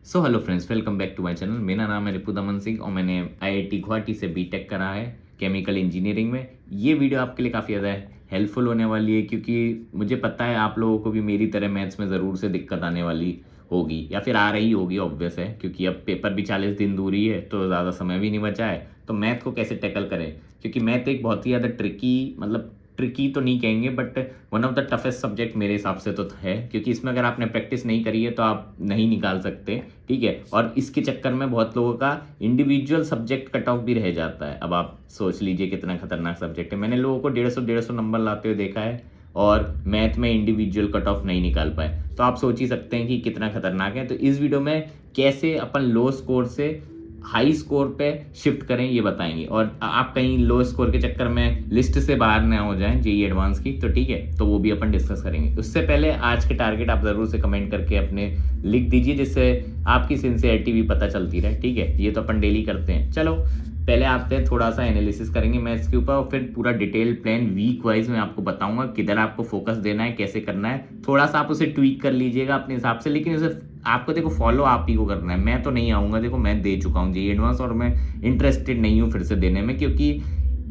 So hello friends, welcome back to my channel. मेरा नाम है रिपुदमन सिंह और मैंने आईआईटी गुवाहाटी से बीटेक करा है केमिकल इंजीनियरिंग में। ये वीडियो आपके लिए काफ़ी ज़्यादा हेल्पफुल होने वाली है क्योंकि मुझे पता है आप लोगों को भी मेरी तरह मैथ्स में ज़रूर से दिक्कत आने वाली होगी या फिर आ रही होगी, ऑब्वियस है, क्योंकि अब पेपर भी 40 दिन दूर ही है तो ज़्यादा समय भी नहीं बचा है। तो मैथ को कैसे टैकल करें, क्योंकि मैथ एक बहुत ही ज़्यादा ट्रिकी तो नहीं कहेंगे but one of the toughest subject मेरे हिसाब से तो है, क्योंकि इसमें अगर आपने प्रैक्टिस नहीं करी है तो आप नहीं निकाल सकते। ठीक है, और इसके चक्कर में बहुत लोगों का इंडिविजुअल सब्जेक्ट कट ऑफ भी रह जाता है। अब आप सोच लीजिए कितना खतरनाक सब्जेक्ट है। मैंने लोगों को 150 नंबर लाते हुए देखा है और मैथ में इंडिविजुअल कट ऑफ नहीं निकाल पाए। तो आप सोच ही सकते हैं कि कितना खतरनाक है। तो इस वीडियो में कैसे अपन लो स्कोर से हाई स्कोर पे शिफ्ट करें ये बताएंगे, और आप कहीं लो स्कोर के चक्कर में लिस्ट से बाहर ना हो जाएं जेईई एडवांस की। तो ठीक है, तो वो भी अपन डिस्कस करेंगे। उससे पहले आज के टारगेट आप ज़रूर से कमेंट करके अपने लिख दीजिए, जिससे आपकी सिंसियरिटी भी पता चलती रहे। ठीक है, ये तो अपन डेली करते हैं। चलो पहले आते हैं, थोड़ा सा एनालिसिस करेंगे मैथ्स के ऊपर और फिर पूरा डिटेल प्लान वीक वाइज मैं आपको बताऊंगा किधर आपको फोकस देना है, कैसे करना है। थोड़ा सा आप उसे ट्वीक कर लीजिएगा अपने हिसाब से, लेकिन उसे आपको देखो फॉलो आप ही को करना है। मैं तो नहीं आऊँगा, देखो मैं दे चुका हूँ जेईई एडवांस और मैं इंटरेस्टेड नहीं हूँ फिर से देने में, क्योंकि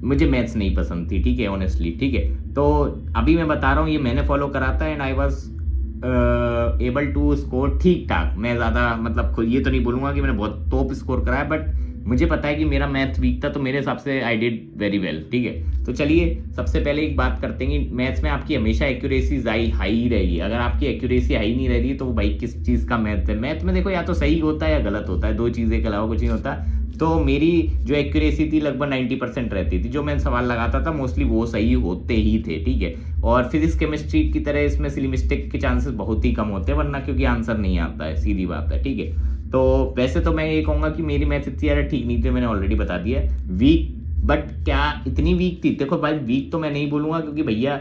मुझे मैथ्स नहीं पसंद थी। ठीक है, ऑनेस्टली। ठीक है, तो अभी मैं बता रहा हूँ ये मैंने फॉलो करा था and I was able to score ठीक ठाक। मैं ज़्यादा मतलब ये तो नहीं बोलूँगा कि मैंने बहुत टॉप स्कोर करा है, बट मुझे पता है कि मेरा मैथ वीक था तो मेरे हिसाब से आई डिड वेरी वेल। ठीक है, तो चलिए सबसे पहले एक बात करते हैं कि मैथ्स में आपकी हमेशा एक्यूरेसी हाई ही रहेगी। अगर आपकी एक्यूरेसी हाई नहीं रह रही तो वो भाई किस चीज़ का मैथ है। मैथ में देखो या तो सही होता है या गलत होता है, दो चीज़ें के अलावा कुछ नहीं होता। तो मेरी जो एक्यूरेसी थी लगभग 90% रहती थी। जो मैं सवाल लगाता था मोस्टली वो सही होते ही थे। ठीक है, और फिजिक्स केमिस्ट्री की तरह इसमें सिली मिस्टेक के चांसेस बहुत ही कम होते हैं, वरना क्योंकि आंसर नहीं आता है, सीधी बात है। ठीक है, तो वैसे तो मैं ये कहूँगा कि मेरी मैथ इतनी ज़्यादा ठीक नहीं थी, मैंने ऑलरेडी बता दिया है। वीक, बट क्या इतनी वीक थी? देखो भाई वीक तो मैं नहीं बोलूँगा, क्योंकि भैया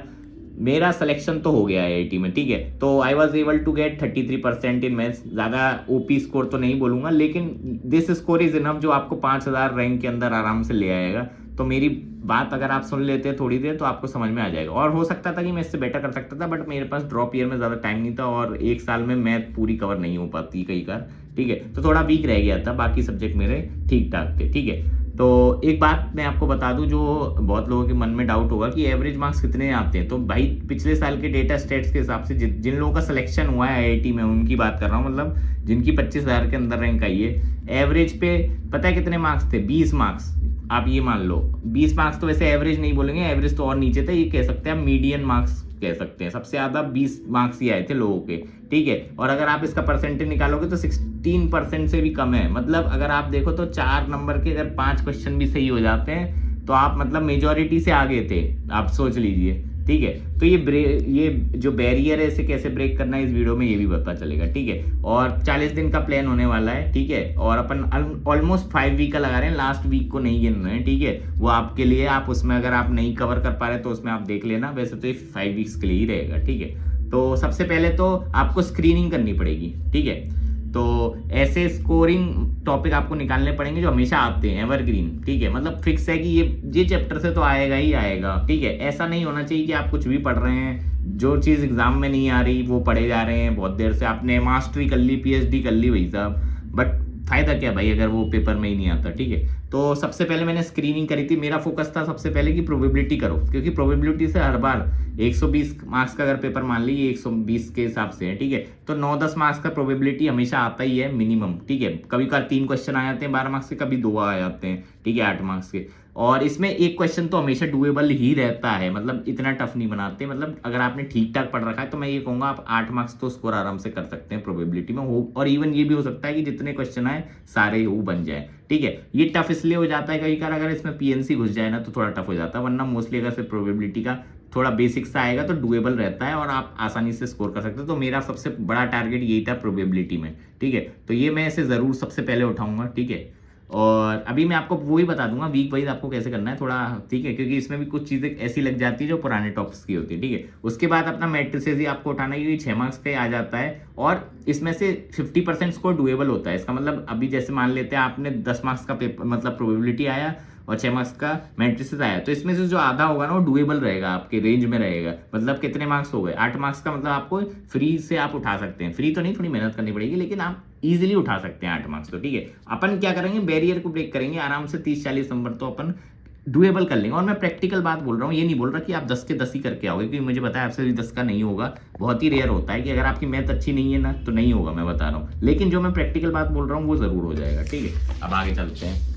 मेरा सिलेक्शन तो हो गया है आईआईटी में। ठीक है, तो I was able to get 33% in maths. ज़्यादा ओपी स्कोर तो नहीं बोलूँगा, लेकिन दिस स्कोर इज इनफ जो आपको 5000 रैंक के अंदर आराम से ले आएगा। तो मेरी बात अगर आप सुन लेते हैं थोड़ी देर तो आपको समझ में आ जाएगा। और हो सकता था कि मैं इससे बेटर कर सकता था, बट मेरे पास ड्रॉप ईयर में ज़्यादा टाइम नहीं था और एक साल में मैथ पूरी कवर नहीं हो पाती कई बार। ठीक है, तो थोड़ा वीक रह गया था, बाकी सब्जेक्ट मेरे ठीक ठाक थे। ठीक है, तो एक बात मैं आपको बता दूं जो बहुत लोगों के मन में डाउट होगा कि एवरेज मार्क्स कितने आते हैं। तो भाई पिछले साल के डेटा स्टेट्स के हिसाब से जिन लोगों का सिलेक्शन हुआ है आईआईटी में उनकी बात कर रहा हूँ, मतलब जिनकी 25,000 के अंदर रैंक आई है, एवरेज पे पता है कितने मार्क्स थे? 20 मार्क्स। आप ये मान लो 20 मार्क्स, तो वैसे एवरेज नहीं बोलेंगे, एवरेज तो और नीचे था, ये कह सकते हैं मीडियन मार्क्स कह सकते हैं। सबसे ज्यादा 20 मार्क्स ही आए थे लोगों के। ठीक है, और अगर आप इसका परसेंटेज निकालोगे तो 16% से भी कम है। मतलब अगर आप देखो तो 4 नंबर के अगर 5 क्वेश्चन भी सही हो जाते हैं तो आप मतलब मेजोरिटी से आगे थे, आप सोच लीजिए। ठीक है, तो ये जो बैरियर है इसे कैसे ब्रेक करना है इस वीडियो में ये भी पता चलेगा। ठीक है, और 40 दिन का प्लान होने वाला है। ठीक है, और अपन ऑलमोस्ट 5 वीक का लगा रहे हैं, लास्ट वीक को नहीं गिन रहे हैं। ठीक है, वो आपके लिए, आप उसमें अगर आप नहीं कवर कर पा रहे तो उसमें आप देख लेना, वैसे तो ये 5 वीक्स के लिए ही रहेगा। ठीक है, तो सबसे पहले तो आपको स्क्रीनिंग करनी पड़ेगी। ठीक है, तो ऐसे स्कोरिंग टॉपिक आपको निकालने पड़ेंगे जो हमेशा आते हैं, एवरग्रीन। ठीक है, मतलब फिक्स है कि ये चैप्टर से तो आएगा ही आएगा। ठीक है, ऐसा नहीं होना चाहिए कि आप कुछ भी पढ़ रहे हैं, जो चीज़ एग्जाम में नहीं आ रही वो पढ़े जा रहे हैं बहुत देर से। आपने मास्टरी कर ली, पीएचडी कर ली भाई साहब, बट फायदा क्या भाई अगर वो पेपर में ही नहीं आता। ठीक है, तो सबसे पहले मैंने स्क्रीनिंग करी थी। मेरा फोकस था सबसे पहले कि प्रोबेबिलिटी करो, क्योंकि प्रोबेबिलिटी से हर बार 120 मार्क्स का अगर पेपर मान लीजिए 120 के हिसाब से है। ठीक है, तो 9-10 मार्क्स का प्रोबेबिलिटी हमेशा आता ही है मिनिमम। ठीक है, कभी कभी 3 क्वेश्चन आ जाते हैं 12 मार्क्स के, कभी 2 आ जाते हैं। ठीक है, 8 मार्क्स के, और इसमें एक क्वेश्चन तो हमेशा डुएबल ही रहता है, मतलब इतना टफ नहीं बनाते। मतलब अगर आपने ठीक ठाक पढ़ रखा है तो मैं ये कहूंगा आप 8 मार्क्स तो स्कोर आराम से कर सकते हैं प्रोबेबिलिटी में हो। और इवन ये भी हो सकता है कि जितने क्वेश्चन आए सारे वो बन जाए। ठीक है, ये टफ इसलिए हो जाता है कई बार अगर इसमें पीएनसी घुस जाए ना तो थोड़ा टफ हो जाता है, वरना मोस्टली अगर सिर्फ प्रोबेबिलिटी का थोड़ा बेसिक सा आएगा तो डुएबल रहता है और आप आसानी से स्कोर कर सकते हो। तो मेरा सबसे बड़ा टारगेट यही था प्रोबेबिलिटी में। ठीक है, तो ये मैं इसे जरूर सबसे पहले उठाऊंगा। ठीक है, और अभी मैं आपको वो ही बता दूंगा वीक वाइज आपको कैसे करना है थोड़ा। ठीक है, क्योंकि इसमें भी कुछ चीजें ऐसी लग जाती है जो पुराने टॉपिक्स की होती है। ठीक है, उसके बाद अपना मैट्रिसेस ही आपको उठाना है, 6 मार्क्स पे आ जाता है और इसमें से 50% स्कोर डुएबल होता है। इसका मतलब अभी जैसे मान लेते हैं आपने 10 मार्क्स का पेपर मतलब प्रोबेबिलिटी आया और 6 मार्क्स का मैट्रिसेस आया, तो इसमें से जो आधा होगा ना वो डुएबल रहेगा, आपके रेंज में रहेगा। मतलब कितने मार्क्स हो गए? 8 मार्क्स का, मतलब आपको फ्री से आप उठा सकते हैं। फ्री तो नहीं, थोड़ी मेहनत करनी पड़ेगी, लेकिन आप ईजिली उठा सकते हैं 8 मार्क्स। तो ठीक है, अपन क्या करेंगे, बैरियर को ब्रेक करेंगे आराम से, 30-40 नंबर तो अपन डुएबल कर लेंगे। और मैं प्रैक्टिकल बात बोल रहा हूँ, ये नहीं बोल रहा कि आप 10 के 10 ही करके आओगे, क्योंकि मुझे पता है आपसे भी 10 का नहीं होगा। बहुत ही रेयर होता है कि अगर आपकी मैथ अच्छी नहीं है ना तो नहीं होगा, मैं बता रहा हूँ। लेकिन जो मैं प्रैक्टिकल बात बोल रहा हूँ वो जरूर हो जाएगा। ठीक है, अब आगे चलते हैं।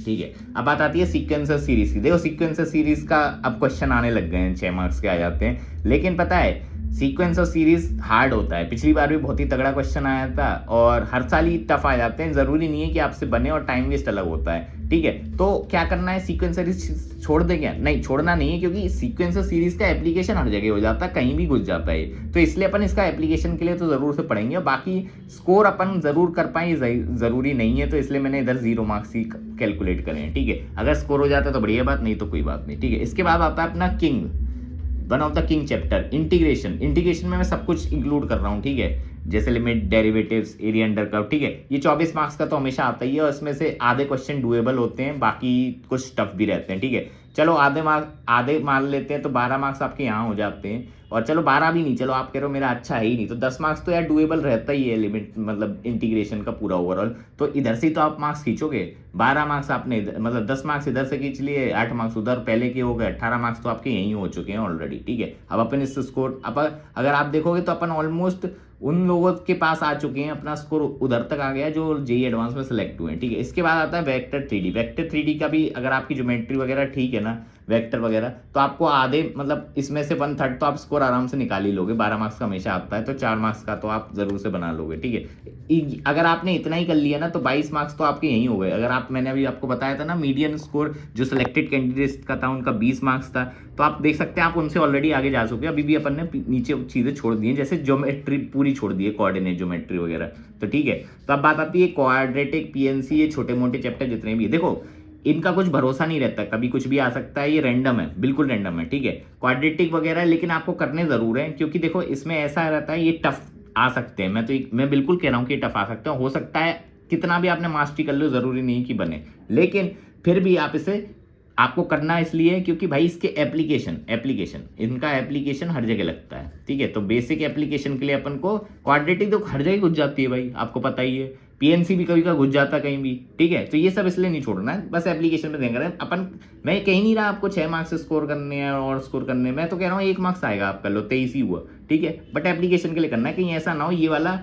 ठीक है, अब बात आती है सीक्वेंसर सीरीज की। देखो सीक्वेंसर सीरीज का अब क्वेश्चन आने लग गए हैं, 6 मार्क्स के आ जाते हैं। लेकिन पता है सीक्वेंस और सीरीज हार्ड होता है। पिछली बार भी बहुत ही तगड़ा क्वेश्चन आया था और हर साल ही टफ आ जाते हैं। जरूरी नहीं है कि आपसे बने, और टाइम वेस्ट अलग होता है। ठीक है, तो क्या करना है, सीक्वेंस सीरीज छोड़ दे क्या? नहीं, छोड़ना नहीं है, क्योंकि सीक्वेंस सीरीज का एप्लीकेशन हर जगह हो जाता है, कहीं भी घुस जाता है। तो इसलिए अपन इसका एप्लीकेशन के लिए तो जरूर से पढ़ेंगे। बाकी स्कोर अपन जरूर कर पाए जरूरी नहीं है, तो इसलिए मैंने इधर 0 मार्क्स ही कैलकुलेट करे हैं। ठीक है, अगर स्कोर हो जाता है तो बढ़िया बात, नहीं तो कोई बात नहीं। ठीक है, इसके बाद आता है अपना king, one of the king chapter, integration. Integration में मैं सब कुछ इंक्लूड कर रहा हूँ। ठीक है, जैसे limit, derivatives, area under curve. ठीक है, ये 24 मार्क्स का तो हमेशा आता ही है, और इसमें से आधे क्वेश्चन डुएबल होते हैं, बाकी कुछ टफ भी रहते हैं। ठीक है, चलो आधे मान लेते हैं, तो 12 मार्क्स आपके यहाँ हो जाते हैं। और चलो 12 भी नहीं, चलो आप कह रहे हो मेरा अच्छा है ही नहीं, तो 10 मार्क्स तो यार डुएबल रहता ही है, लिमिट मतलब इंटीग्रेशन का पूरा ओवरऑल। तो इधर से तो आप मार्क्स खींचोगे। 12 मार्क्स आपने मतलब 10 मार्क्स इधर से खींच लिए, 8 मार्क्स उधर पहले के हो गए, 18 मार्क्स तो आपके यहीं हो चुके हैं ऑलरेडी। ठीक है, अब अपन इस स्कोर अगर आप देखोगे तो अपन ऑलमोस्ट उन लोगों के पास आ चुके हैं, अपना स्कोर उधर तक आ गया जो जेईई एडवांस में सिलेक्ट हुए हैं। ठीक है, इसके बाद आता है वेक्टर 3D। वेक्टर 3D का भी अगर आपकी ज्योमेट्री वगैरह ठीक है ना, वेक्टर वगैरह, तो आपको आधे मतलब इसमें से 1/3 तो आप स्कोर आराम से निकाल ही लोगे। 12 मार्क्स का हमेशा आता है, तो 4 मार्क्स का तो आप जरूर से बना लोगे। ठीक है, अगर आपने इतना ही कर लिया ना तो 22 मार्क्स तो आपके यहीं हो गए। अगर मैंने अभी आपको बताया था ना, मीडियन स्कोर जो सिलेक्टेड कैंडिडेट्स का था उनका 20 मार्क्स था, तो आप देख सकते हैं आप उनसे ऑलरेडी आगे जा चुके हैं। अभी भी अपन ने नीचे चीजें छोड़ दी हैं, जैसे ज्योमेट्री पूरी छोड़ दी है, कोऑर्डिनेट ज्योमेट्री वगैरह। तो ठीक है, तो अब बात आती है क्वाड्रेटिक, पीएनसी, ये छोटे मोटे चैप्टर जितने भी, देखो इनका कुछ भरोसा नहीं रहता, कभी कुछ भी आ सकता है, ये रैंडम है, बिल्कुल रैंडम है। ठीक है, क्वाड्रेटिक वगैरह, लेकिन आपको करने जरूर है, क्योंकि देखो इसमें ऐसा रहता है, ये टफ आ सकते हैं। मैं बिल्कुल कह रहा हूँ कि ये टफ आ सकते हैं। हो सकता है कितना भी आपने मास्टरी कर लो, जरूरी नहीं कि बने, लेकिन फिर भी आपको करना इसलिए क्योंकि भाई इसके एप्लीकेशन इनका एप्लीकेशन हर जगह लगता है। ठीक है, तो बेसिक एप्लीकेशन के लिए अपन को क्वाड्रेटिक तो हर जगह घुस जाती है भाई, आपको पता ही है। पीएनसी भी कभी का घुस जाता है कहीं भी। ठीक है, तो ये सब इसलिए नहीं छोड़ना है, बस एप्लीकेशन पे देंगे अपन। मैं कहीं नहीं रहा आपको 6 मार्क्स स्कोर करने हैं और स्कोर करने, मैं तो कह रहा हूँ 1 मार्क्स आएगा आपका, लो 23 ही हुआ। ठीक है, बट एप्लीकेशन के लिए करना है, कहीं ऐसा ना हो ये वाला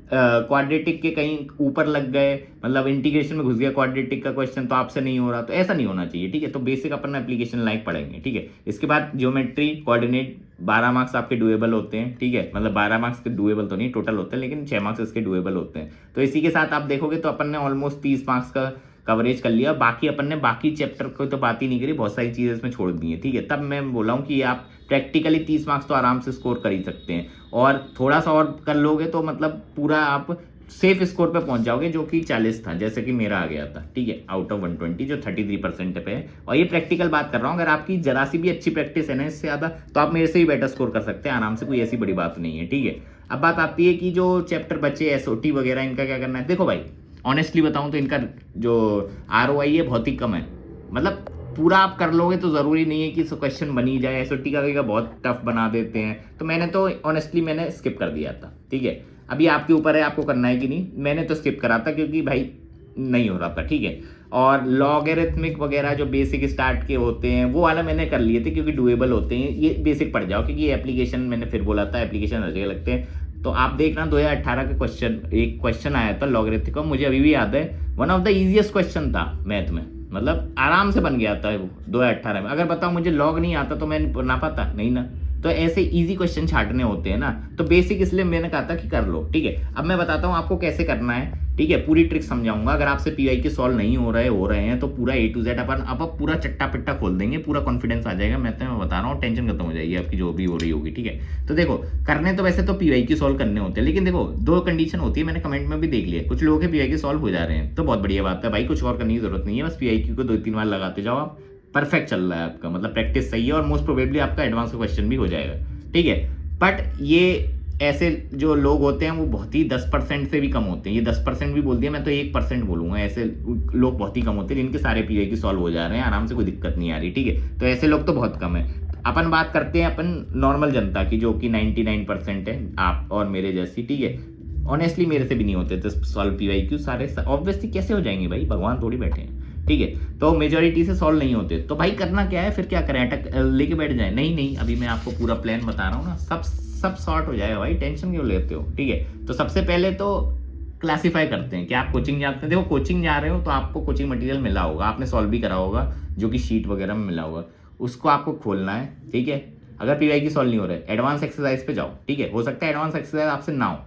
क्वाड्रेटिक के कहीं ऊपर लग गए, मतलब इंटीग्रेशन में घुस गया क्वाड्रेटिक का क्वेश्चन, तो आपसे नहीं हो रहा, तो ऐसा नहीं होना चाहिए। ठीक है, तो बेसिक अपन एप्लीकेशन लाइक पढ़ेंगे। ठीक है, इसके बाद ज्योमेट्री, कोऑर्डिनेट, 12 मार्क्स आपके डुएबल होते हैं। ठीक है, मतलब 12 मार्क्स के डुएबल तो नहीं टोटल होते हैं, लेकिन 6 मार्क्स इसके डुएबल होते हैं। तो इसी के साथ आप देखोगे तो अपन ने ऑलमोस्ट 30 मार्क्स का कवरेज कर लिया। बाकी अपन ने बाकी चैप्टर को तो बात ही नहीं करी, बहुत सारी चीजें इसमें छोड़ दी है। ठीक है, तब मैं बोला हूँ कि आप प्रैक्टिकली 30 मार्क्स तो आराम से स्कोर कर ही सकते हैं, और थोड़ा सा और कर लोगे तो मतलब पूरा आप सेफ स्कोर पे पहुंच जाओगे, जो कि 40 था, जैसे कि मेरा आ गया था। ठीक है, आउट ऑफ 120, जो 33% पे है। और ये प्रैक्टिकल बात कर रहा हूँ, अगर आपकी जरा सी भी अच्छी प्रैक्टिस है ना इससे ज्यादा, तो आप मेरे से भी बेटर स्कोर कर सकते हैं आराम से, कोई ऐसी बड़ी बात नहीं है। ठीक है, अब बात आती है कि जो चैप्टर बचे एसओटी वगैरह, इनका क्या करना है। देखो भाई ऑनेस्टली बताऊं तो इनका जो ROI है बहुत ही कम है, मतलब पूरा आप कर लोगे तो जरूरी नहीं है कि क्वेश्चन बनी जाए। एसओटी का बहुत टफ बना देते हैं, तो मैंने तो ऑनेस्टली मैंने स्किप कर दिया था। ठीक है, अभी आपके ऊपर है आपको करना है कि नहीं, मैंने तो स्किप करा था क्योंकि भाई नहीं हो रहा था। ठीक है, और लॉगरिथमिक वगैरह जो बेसिक स्टार्ट के होते हैं वो वाला मैंने कर लिए थे, क्योंकि डुएबल होते हैं, ये बेसिक पढ़ जाओ, क्योंकि ये एप्लीकेशन मैंने फिर बोला था एप्लीकेशन हर जगह लगते हैं। तो आप देखना 2018 का क्वेश्चन, एक क्वेश्चन आया था लॉगरिथमिक का, मुझे अभी भी याद है, one of the easiest question था मैथ में, मतलब आराम से बन गया था वो 2018 में। अगर बताओ मुझे लॉग नहीं आता तो मैं ना पाता नहीं ना, तो ऐसे इजी क्वेश्चन छाटने होते हैं ना, तो बेसिक इसलिए मैंने कहा था कि कर लो। ठीक है, अब मैं बताता हूँ आपको कैसे करना है। ठीक है, पूरी ट्रिक समझाऊंगा। अगर आपसे पीवाई के सॉल्व नहीं हो रहे हैं तो पूरा A to Z अब पूरा चट्टा पिट्टा खोल देंगे, पूरा कॉन्फिडेंस आ जाएगा। मैं बता रहा हूँ, टेंशन खत्म हो जाएगी आपकी जो भी हो रही होगी। ठीक है, तो देखो करने तो वैसे तो पीवाई की सॉल्व करने होते हैं, लेकिन देखो 2 कंडीशन होती है, मैंने कमेंट में भी देख लिया, कुछ लोगों के पीवाई के सॉल्व हो जा रहे हैं, तो बहुत बढ़िया बात है भाई, कुछ और करने की जरूरत नहीं है, बस पीवाई को 2-3 बार लगाते जाओ, आप परफेक्ट चल रहा है आपका, मतलब प्रैक्टिस सही है, और मोस्ट प्रोबेबली आपका एडवांस का क्वेश्चन भी हो जाएगा। ठीक है, बट ये ऐसे जो लोग होते हैं वो बहुत ही 10% से भी कम होते हैं, ये 10% भी बोल दिया, मैं तो 1% बोलूंगा, ऐसे लोग बहुत ही कम होते हैं जिनके सारे पीवाई की सॉल्व हो जा रहे हैं आराम से, कोई दिक्कत नहीं आ रही। ठीक है, तो ऐसे लोग तो बहुत कम है। अपन बात करते हैं अपन नॉर्मल जनता की, जो कि 99% है, आप और मेरे जैसी। ठीक है, ऑनेस्टली मेरे से भी नहीं होते थे सॉल्व PYQ सारे, ऑब्वियसली कैसे हो जाएंगे भाई, भगवान थोड़ी बैठे हैं, ठीक है। तो मेजोरिटी से सॉल्व नहीं होते, तो भाई करना क्या है फिर, क्या करें, अटक लेके बैठ जाए? नहीं, अभी मैं आपको पूरा प्लान बता रहा हूँ ना, सब सॉर्ट हो जाएगा भाई, टेंशन क्यों लेते हो, ठीक है। तो सबसे पहले तो क्लासीफाई करते हैं कि आप कोचिंग जाते हैं। देखो कोचिंग जा रहे हो तो आपको कोचिंग मटेरियल मिला होगा, आपने सॉल्व भी करा होगा, जो कि शीट वगैरह में मिला होगा, उसको आपको खोलना है, ठीक है। अगर PYQ सॉल्व नहीं हो रहा है, एडवांस एक्सरसाइज पे जाओ, ठीक है। हो सकता है एडवांस एक्सरसाइज आपसे ना हो।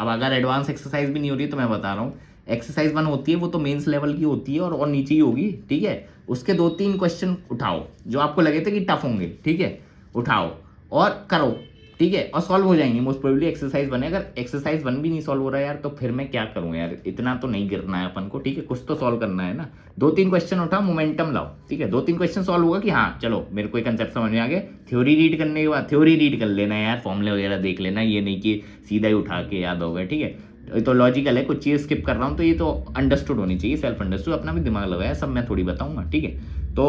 अब अगर एडवांस एक्सरसाइज भी नहीं हो रही तो मैं बता रहा हूँ, एक्सरसाइज 1 होती है, वो तो मेंस लेवल की होती है और नीचे ही होगी, ठीक है। उसके 2-3 क्वेश्चन उठाओ जो आपको लगे थे कि टफ होंगे, ठीक है, उठाओ और करो, ठीक है, और सॉल्व हो जाएंगे मोस्ट प्रोबेबली एक्सरसाइज 1 है। अगर एक्सरसाइज 1 भी नहीं सॉल्व हो रहा है यार, तो फिर मैं क्या करूं यार, इतना तो नहीं गिरना है अपन को, ठीक है, कुछ तो सॉल्व करना है ना। 2-3 क्वेश्चन उठाओ, मोमेंटम लाओ, ठीक है। 2-3 क्वेश्चन सॉल्व होगा कि हाँ चलो मेरे को एक कंसेप्ट समझ में आ गया। थ्योरी रीड करने के बाद थ्योरी रीड कर लेना यार, फॉर्मूले वगैरह देख लेना, ये नहीं कि सीधा ही उठा के याद होगा, ठीक है। तो लॉजिकल है, कुछ चीज़ स्किप कर रहा हूँ तो ये तो अंडरस्टूड होनी चाहिए, सेल्फ अंडरस्टूड, अपना भी दिमाग लगाया, सब मैं थोड़ी बताऊंगा, ठीक है। तो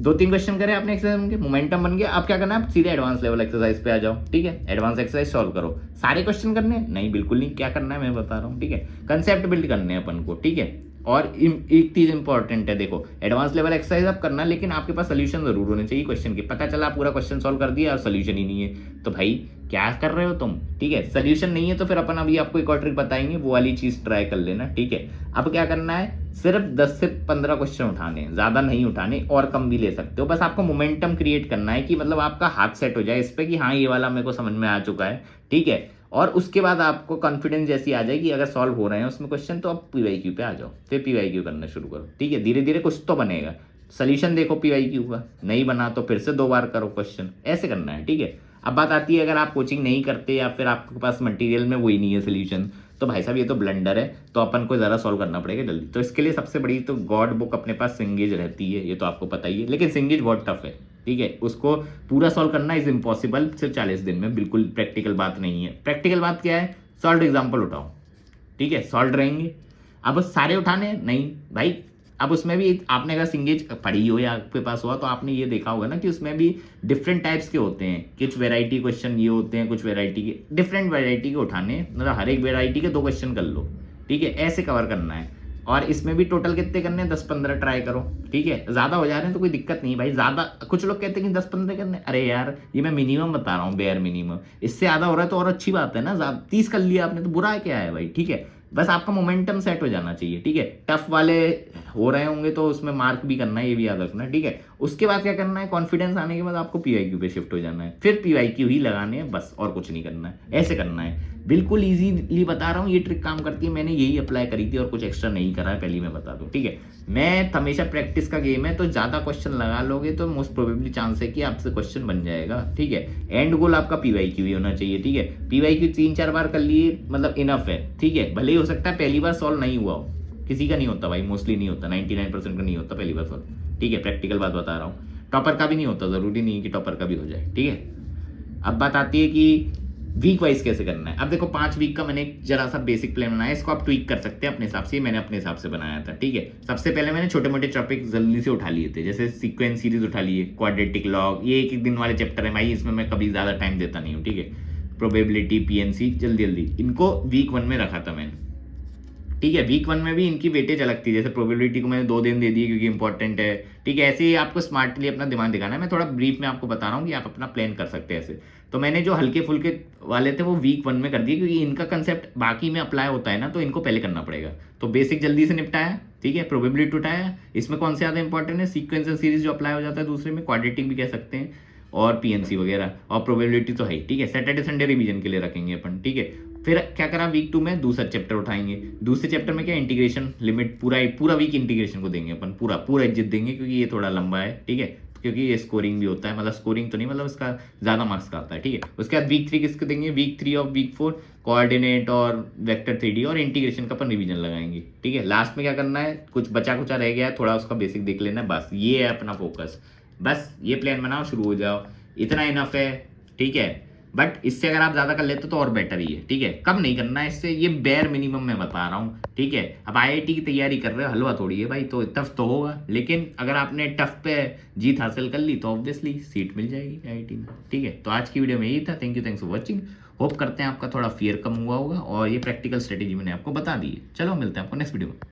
2-3 क्वेश्चन करे आपने एक्सरसाइज के, मोमेंटम बन गया, अब क्या करना है, आप सीधे एडवांस लेवल एक्सरसाइज पे आ जाओ, ठीक है। एडवांस एक्सरसाइज सॉल्व करो, सारे क्वेश्चन करने नहीं, बिल्कुल नहीं, क्या करना है मैं बता रहा हूँ, ठीक है। कंसेप्ट बिल्ड करने हैं अपन को, ठीक है। और एक चीज इंपॉर्टेंट है, देखो एडवांस लेवल एक्सरसाइज आप करना, लेकिन आपके पास सोल्यूशन जरूर होने चाहिए क्वेश्चन के। पता चला पूरा क्वेश्चन सॉल्व कर दिया और सोल्यूशन ही नहीं है, तो भाई क्या कर रहे हो तुम, ठीक है। सोल्यूशन नहीं है तो फिर अपन अभी आपको एक और ट्रिक बताएंगे, वो वाली चीज ट्राई कर लेना, ठीक है। अब क्या करना है, सिर्फ 10 से 15 क्वेश्चन उठाने हैं, ज्यादा नहीं उठाने, और कम भी ले सकते हो। बस आपको मोमेंटम क्रिएट करना है कि मतलब आपका हाथ सेट हो जाए इस पे कि हाँ ये वाला मेरे को समझ में आ चुका है, ठीक है। और उसके बाद आपको कॉन्फिडेंस जैसी आ जाएगी, अगर सॉल्व हो रहे हैं उसमें क्वेश्चन, तो आप PYQ पे आ जाओ, फिर PYQ करना शुरू करो, ठीक है। धीरे धीरे कुछ तो बनेगा, सोल्यूशन देखो PYQ का, नहीं बना तो फिर से 2 बार करो क्वेश्चन, ऐसे करना है, ठीक है। अब बात आती है अगर आप कोचिंग नहीं करते या फिर आपके पास मटेरियल में वही नहीं है सोल्यूशन, तो भाई साहब ये तो ब्लंडर है, तो अपन को ज़रा सॉल्व करना पड़ेगा जल्दी। तो इसके लिए सबसे बड़ी तो गॉड बुक अपने पास सिंगेज रहती है, ये तो आपको पता ही है, लेकिन सिंगेज बहुत टफ है, ठीक है। उसको पूरा सॉल्व करना इज इम्पॉसिबल सिर्फ 40 दिन में, बिल्कुल प्रैक्टिकल बात नहीं है। प्रैक्टिकल बात क्या है, सॉल्व एग्जाम्पल उठाओ, ठीक है, सॉल्व रहेंगे। अब सारे उठाने नहीं भाई, अब उसमें भी आपने अगर सिंगेज पढ़ी हो या आपके पास हुआ तो आपने ये देखा होगा ना कि उसमें भी डिफरेंट टाइप्स के होते हैं, कुछ वेराइटी क्वेश्चन ये होते हैं, कुछ वेराइटी के, डिफरेंट वेराइटी के उठाने, मतलब हर एक वेराइटी के 2 क्वेश्चन कर लो, ठीक है, ऐसे कवर करना है। और इसमें भी टोटल कितने करने हैं, 10-15 ट्राई करो, ठीक है। ज्यादा हो जा रहे हैं तो कोई दिक्कत नहीं भाई, ज्यादा कुछ लोग कहते हैं कि 10-15 करने, अरे यार ये मैं मिनिमम बता रहा हूँ, बेयर मिनिमम, इससे ज्यादा हो रहा है तो और अच्छी बात है ना, 30 कर लिया आपने तो बुरा क्या है भाई, ठीक है। बस आपका मोमेंटम सेट हो जाना चाहिए, ठीक है। टफ वाले हो रहे होंगे तो उसमें मार्क भी करना है, ये भी याद रखना, ठीक है। उसके बाद क्या करना है, कॉन्फिडेंस आने के बाद आपको PYQ पे शिफ्ट हो जाना है, फिर PYQ ही लगाने हैं बस, और कुछ नहीं करना है, ऐसे करना है। बिल्कुल इजीली बता रहा हूँ, ये ट्रिक काम करती है, मैंने यही अप्लाई करी थी और कुछ एक्स्ट्रा नहीं करा है, पहले मैं बता दूं, ठीक है। मैं हमेशा प्रैक्टिस का गेम है, तो ज्यादा क्वेश्चन लगा लोगे तो मोस्ट प्रोबेबली चांस है कि आपसे क्वेश्चन बन जाएगा, ठीक है। एंड गोल आपका PYQ ही होना चाहिए, ठीक है। PYQ 3-4 बार कर लिए मतलब इनफ है, ठीक है। भले ही हो सकता है पहली बार सॉल्व नहीं हुआ हो, किसी का नहीं होता भाई, मोस्टली नहीं होता, 99% का नहीं होता पहली बार सॉल्व, ठीक है। प्रैक्टिकल बात बता रहा हूँ, टॉपर का भी नहीं होता, जरूरी नहीं कि टॉपर का भी हो जाए, ठीक है। अब बात आती है कि वीक वाइज कैसे करना है। अब देखो 5 वीक का मैंने एक जरा सा बेसिक प्लान बनाया, इसको आप ट्वीक कर सकते हैं अपने हिसाब से, मैंने अपने हिसाब से बनाया था, ठीक है। सबसे पहले मैंने छोटे मोटे टॉपिक जल्दी से उठा लिए थे, जैसे सीक्वेंस सीरीज उठा लिए, क्वाड्रेटिक लॉग, ये एक दिन वाले चैप्टर है भाई, इसमें मैं कभी ज्यादा टाइम देता नहीं हूँ, ठीक है। प्रोबेबिलिटी, PNC, जल्दी जल्दी इनको वीक 1 में रखा था मैंने, ठीक है। वीक 1 में भी इनकी वेटेज अलग थी, जैसे प्रोबेबिलिटी को मैंने 2 दिन दे दिए क्योंकि इंपॉर्टेंट है, ठीक है। ऐसे ही आपको स्मार्टली अपना दिमाग दिखाना है, मैं थोड़ा ब्रीफ में आपको बता रहा हूँ कि आप अपना प्लान कर सकते हैं ऐसे। तो मैंने जो हल्के फुल्के वाले थे वो वीक 1 में कर दिए, क्योंकि इनका कंसेप्ट बाकी में अप्लाई होता है ना, तो इनको पहले करना पड़ेगा। तो बेसिक जल्दी से निपटाया, ठीक है। प्रोबेबिलिटी उठाया, इसमें कौन से ज्यादा इंपॉर्टेंट है, सीक्वेंस एंड सीरीज जो अप्लाई हो जाता है दूसरे में, क्वाड्रेटिक भी कह सकते हैं, और PNC वगैरह, और प्रोबेबिलिटी तो है, ठीक है। सैटरडे संडे रिवीजन के लिए रखेंगे अपन, ठीक है। फिर क्या करा, वीक 2 में दूसरा चैप्टर उठाएंगे। दूसरे चैप्टर में क्या, इंटीग्रेशन लिमिट, पूरा वीक इंटीग्रेशन को देंगे अपन, पूरा इज्जत देंगे, क्योंकि ये थोड़ा लंबा है, ठीक है। क्योंकि ये स्कोरिंग भी होता है, मतलब स्कोरिंग तो नहीं, मतलब इसका ज्यादा मार्क्स का आता है, ठीक है। उसके बाद वीक 3 किसको देंगे, वीक 3 और वीक 4 कोऑर्डिनेट और वेक्टर 3D और इंटीग्रेशन का अपन रिवीजन लगाएंगे, ठीक है। लास्ट में क्या करना है, कुछ बचा कुचा रह गया है थोड़ा, उसका बेसिक देख लेना है, बस ये है अपना फोकस। बस ये प्लान बनाओ, शुरू हो जाओ, इतना इनफ है, ठीक है। बट इससे अगर आप ज्यादा कर लेते तो और बेटर ही है, ठीक है। कम नहीं करना है इससे, ये बेयर मिनिमम मैं बता रहा हूँ, ठीक है। अब IIT की तैयारी कर रहे हो, हलवा थोड़ी है भाई, तो टफ तो होगा, लेकिन अगर आपने टफ पे जीत हासिल कर ली तो ऑब्वियसली सीट मिल जाएगी IIT में, ठीक है। तो आज की वीडियो में यही था, थैंक्स फॉर वॉचिंग। होप करते हैं आपका थोड़ा फियर कम हुआ होगा और ये प्रैक्टिकल स्ट्रेटेजी मैंने आपको बता दी है। चलो मिलते हैं आपको नेक्स्ट वीडियो में।